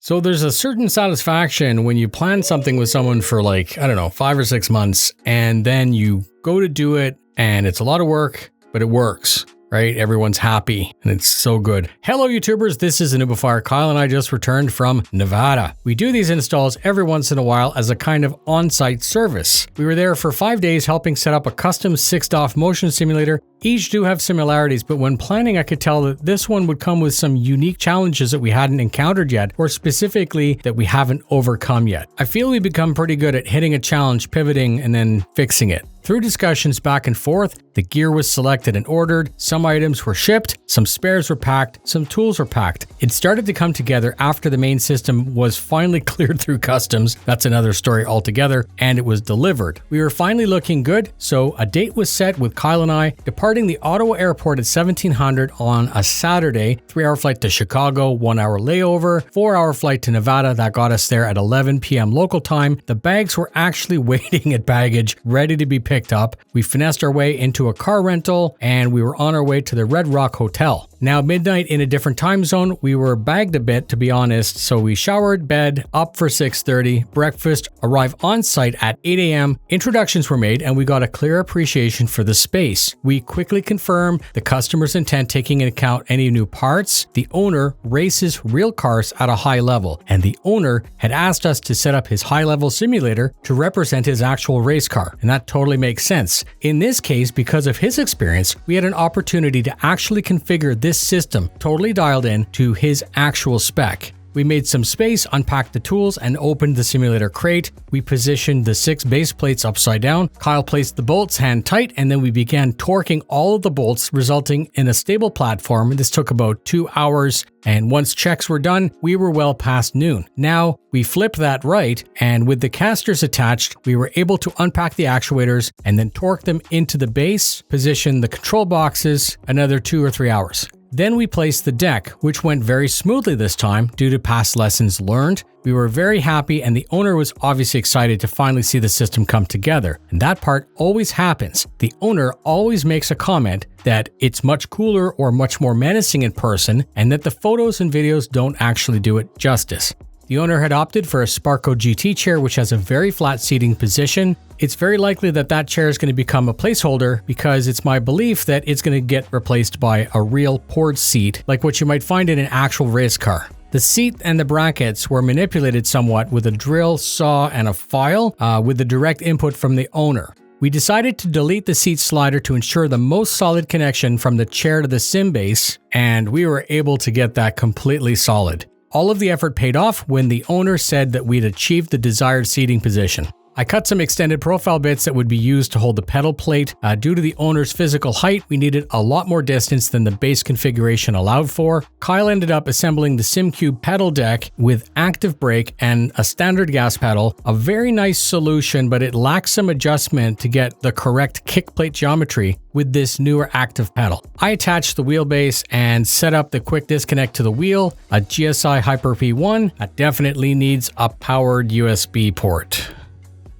So there's a certain satisfaction when you plan something with someone for like, I don't know, 5 or 6 months, and then you go to do it and it's a lot of work, but it works, right? Everyone's happy and it's so good. Hello YouTubers, this is a noobifier. Kyle and I just returned from Nevada. We do these installs every once in a while as a kind of on-site service. We were there for 5 days helping set up a custom 6DoF motion simulator. Each do have similarities, but when planning I could tell that this one would come with some unique challenges that we hadn't encountered yet, or specifically that we haven't overcome yet. I feel we become pretty good at hitting a challenge, pivoting, and then fixing it. Through discussions back and forth, the gear was selected and ordered, some items were shipped, some spares were packed, some tools were packed. It started to come together after the main system was finally cleared through customs, that's another story altogether, and it was delivered. We were finally looking good, so a date was set with Kyle and I, departing the Ottawa airport at 1700 on a Saturday, 3-hour flight to Chicago, 1-hour layover, 4-hour flight to Nevada that got us there at 11 p.m. local time. The bags were actually waiting at baggage, ready to be picked up. We finessed our way into a car rental and we were on our way to the Red Rock Hotel. Now midnight in a different time zone, we were bagged a bit to be honest, so we showered, bed, up for 6:30, breakfast, arrive on site at 8 a.m. Introductions were made and we got a clear appreciation for the space. We quickly confirmed the customer's intent taking into account any new parts. The owner races real cars at a high level and the owner had asked us to set up his high-level simulator to represent his actual race car, and that totally makes sense. In this case, because of his experience, we had an opportunity to actually configure this system totally dialed in to his actual spec. We made some space, unpacked the tools, and opened the simulator crate. We positioned the 6 base plates upside down. Kyle placed the bolts hand tight, and then we began torquing all of the bolts, resulting in a stable platform. This took about 2 hours, and once checks were done, we were well past noon. Now, we flipped that right, and with the casters attached, we were able to unpack the actuators and then torque them into the base, position the control boxes, another 2 or 3 hours. Then we placed the deck, which went very smoothly this time due to past lessons learned. We were very happy and the owner was obviously excited to finally see the system come together. And that part always happens. The owner always makes a comment that it's much cooler or much more menacing in person and that the photos and videos don't actually do it justice. The owner had opted for a Sparco GT chair, which has a very flat seating position. It's very likely that that chair is going to become a placeholder because it's my belief that it's going to get replaced by a real poured seat, like what you might find in an actual race car. The seat and the brackets were manipulated somewhat with a drill, saw, and a file with the direct input from the owner. We decided to delete the seat slider to ensure the most solid connection from the chair to the sim base, and we were able to get that completely solid. All of the effort paid off when the owner said that we'd achieved the desired seating position. I cut some extended profile bits that would be used to hold the pedal plate. Due to the owner's physical height, we needed a lot more distance than the base configuration allowed for. Kyle ended up assembling the SimCube pedal deck with active brake and a standard gas pedal. A very nice solution, but it lacks some adjustment to get the correct kick plate geometry with this newer active pedal. I attached the wheelbase and set up the quick disconnect to the wheel, a GSI Hyper P1 that definitely needs a powered USB port.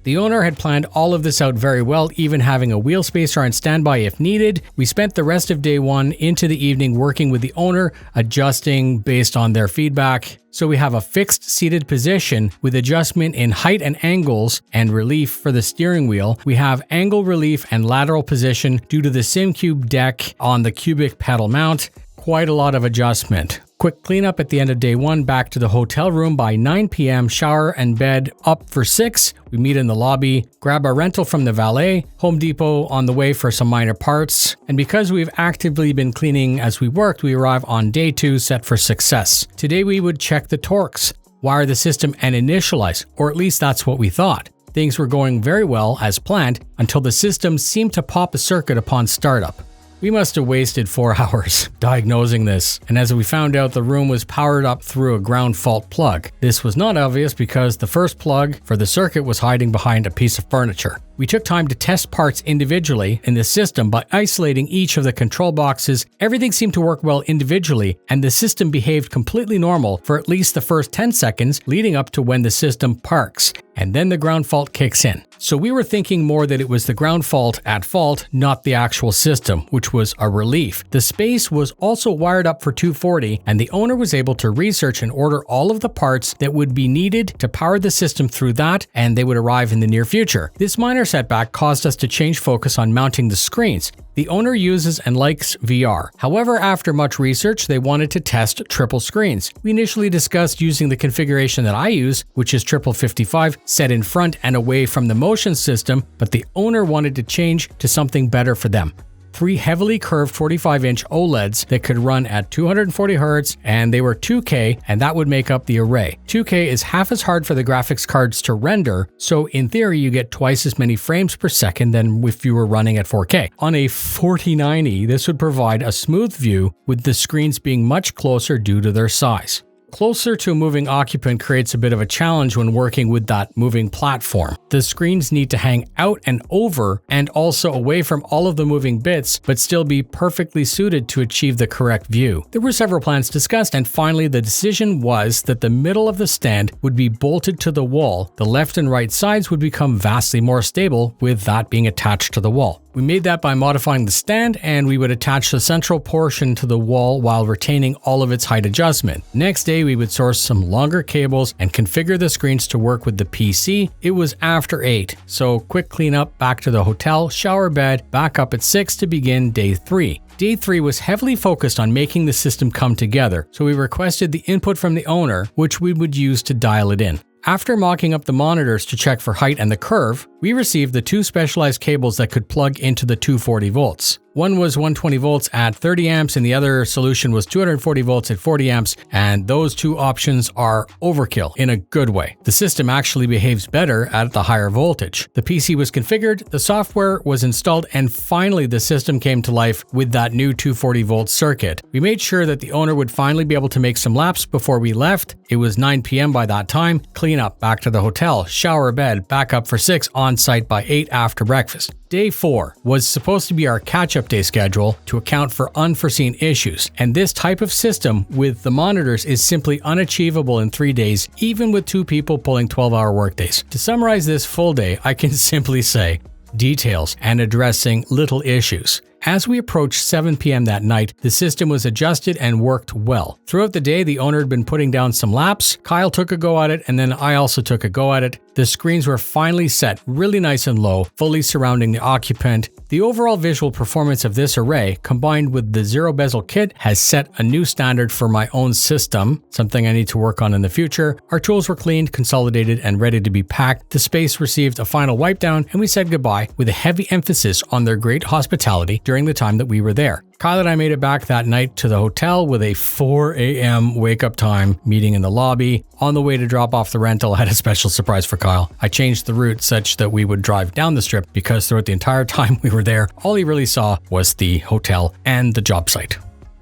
The owner had planned all of this out very well, even having a wheel spacer on standby if needed. We spent the rest of day 1 into the evening working with the owner, adjusting based on their feedback. So we have a fixed seated position with adjustment in height and angles and relief for the steering wheel. We have angle relief and lateral position due to the SimCube deck on the Qubic pedal mount. Quite a lot of adjustment. Quick cleanup at the end of day 1, back to the hotel room by 9 p.m, shower and bed up for 6. We meet in the lobby, grab our rental from the valet, Home Depot on the way for some minor parts, and because we've actively been cleaning as we worked, we arrive on day 2 set for success. Today we would check the torques, wire the system and initialize, or at least that's what we thought. Things were going very well as planned until the system seemed to pop a circuit upon startup. We must have wasted 4 hours diagnosing this, and as we found out, the room was powered up through a ground fault plug. This was not obvious because the first plug for the circuit was hiding behind a piece of furniture. We took time to test parts individually in the system by isolating each of the control boxes. Everything seemed to work well individually, and the system behaved completely normal for at least the first 10 seconds leading up to when the system parks, and then the ground fault kicks in. So we were thinking more that it was the ground fault at fault, not the actual system, which was a relief. The space was also wired up for 240, and the owner was able to research and order all of the parts that would be needed to power the system through that, and they would arrive in the near future. This minor setback caused us to change focus on mounting the screens. The owner uses and likes VR. However, after much research, they wanted to test triple screens. We initially discussed using the configuration that I use, which is triple 55, set in front and away from the motion system, but the owner wanted to change to something better for them. 3 heavily curved 45-inch OLEDs that could run at 240 Hz, and they were 2K, and that would make up the array. 2K is half as hard for the graphics cards to render, so in theory you get twice as many frames per second than if you were running at 4K. On a 4090, this would provide a smooth view, with the screens being much closer due to their size. Closer to a moving occupant creates a bit of a challenge when working with that moving platform. The screens need to hang out and over and also away from all of the moving bits, but still be perfectly suited to achieve the correct view. There were several plans discussed, and finally the decision was that the middle of the stand would be bolted to the wall. The left and right sides would become vastly more stable with that being attached to the wall. We made that by modifying the stand, and we would attach the central portion to the wall while retaining all of its height adjustment. Next day, we would source some longer cables and configure the screens to work with the PC. It was after 8, so quick cleanup, back to the hotel, shower, bed, back up at 6 to begin day 3. Day 3 was heavily focused on making the system come together, so we requested the input from the owner, which we would use to dial it in. After mocking up the monitors to check for height and the curve, we received the 2 specialized cables that could plug into the 240 volts. One was 120 volts at 30 amps and the other solution was 240 volts at 40 amps, and those 2 options are overkill in a good way. The system actually behaves better at the higher voltage. The PC was configured, the software was installed, and finally the system came to life with that new 240 volt circuit. We made sure that the owner would finally be able to make some laps before we left. It was 9 p.m. by that time. Clean up, back to the hotel, shower, bed, back up for 6, on site by 8 after breakfast. Day 4 was supposed to be our catch-up day schedule to account for unforeseen issues, and this type of system with the monitors is simply unachievable in 3 days, even with 2 people pulling 12-hour workdays. To summarize this full day, I can simply say details and addressing little issues. As we approached 7 p.m. that night, the system was adjusted and worked well. Throughout the day, the owner had been putting down some laps. Kyle took a go at it, and then I also took a go at it. The screens were finally set really nice and low, fully surrounding the occupant. The overall visual performance of this array, combined with the zero bezel kit, has set a new standard for my own system, something I need to work on in the future. Our tools were cleaned, consolidated, and ready to be packed. The space received a final wipe down, and we said goodbye with a heavy emphasis on their great hospitality during the time that we were there. Kyle and I made it back that night to the hotel with a 4 a.m. wake-up time meeting in the lobby. On the way to drop off the rental, I had a special surprise for Kyle. I changed the route such that we would drive down the strip because throughout the entire time we were there, all he really saw was the hotel and the job site.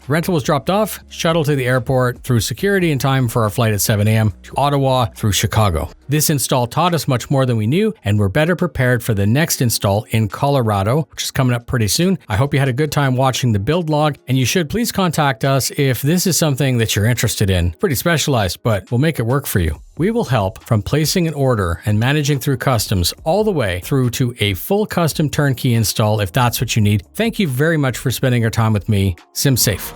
The rental was dropped off, shuttled to the airport, through security in time for our flight at 7 a.m. to Ottawa through Chicago. This install taught us much more than we knew, and we're better prepared for the next install in Colorado, which is coming up pretty soon. I hope you had a good time watching the build log, and you should please contact us if this is something that you're interested in. Pretty specialized, but we'll make it work for you. We will help from placing an order and managing through customs all the way through to a full custom turnkey install if that's what you need. Thank you very much for spending your time with me. Sim safe.